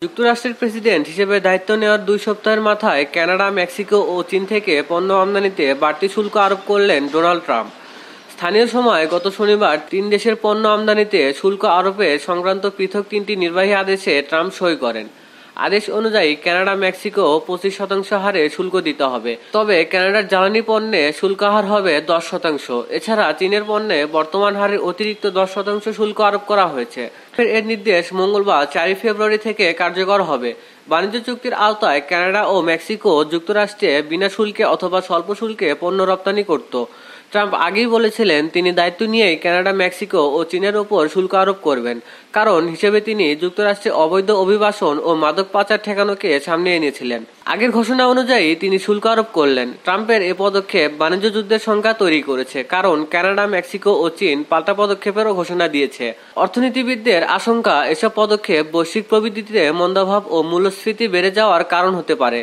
যুক্তরাষ্ট্রের প্রেসিডেন্ট হিসেবে দায়িত্ব নেওয়ার 2 সপ্তাহের মাথায় কানাডা, মেক্সিকো ও চীন থেকে পণ্য আমদানিতে বাড়তি শুল্ক আরোপ করলেন ডোনাল্ড ট্রাম্প। স্থানীয় সময় গত শনিবার 3 দেশের পণ্য আমদানিতে শুল্ক আরোপের সংক্রান্ত পৃথক 3টি নির্বাহী আদেশে ট্রাম্প সই করেন। আদেশ অনুযায়ী কানাডা, মেক্সিকো 25% হারে শুল্ক দিতে হবে, তবে কানাডার জ্বালানি পণ্যে শুল্ক হার হবে 10%। এছাড়া চীনের পণ্যে বর্তমান হারের অতিরিক্ত 10% শুল্ক আরোপ করা হয়েছে। এর নির্দেশ মঙ্গলবার 4 ফেব্রুয়ারি থেকে কার্যকর হবে। বাণিজ্য চুক্তির আওতায় কানাডা ও মেক্সিকো যুক্তরাষ্ট্রে বিনা শুল্কে অথবা স্বল্প শুল্কে পণ্য রপ্তানি করত। ট্রাম্প আগেই বলেছিলেন তিনি দায়িত্ব নিয়েই কানাডা, মেক্সিকো ও চীনের ওপর শুল্ক আরোপ করবেন। কারণ হিসেবে তিনি যুক্তরাষ্ট্রে অবৈধ অভিবাসন ও মাদক পাচার ঠেকানোকে সামনে এনেছিলেন। আগের ঘোষণা অনুযায়ী তিনি শুল্ক আরোপ করলেন। ট্রাম্পের এ পদক্ষেপ বাণিজ্য যুদ্ধের সংখ্যা তৈরি করেছে, কারণ কানাডা, মেক্সিকো ও চীন পাল্টা পদক্ষেপেরও ঘোষণা দিয়েছে। অর্থনীতিবিদদের আশঙ্কা, এসব পদক্ষেপ বৈশ্বিক প্রবৃদ্ধিতে মন্দাভাব ও মূল্যস্ফীতি বেড়ে যাওয়ার কারণ হতে পারে।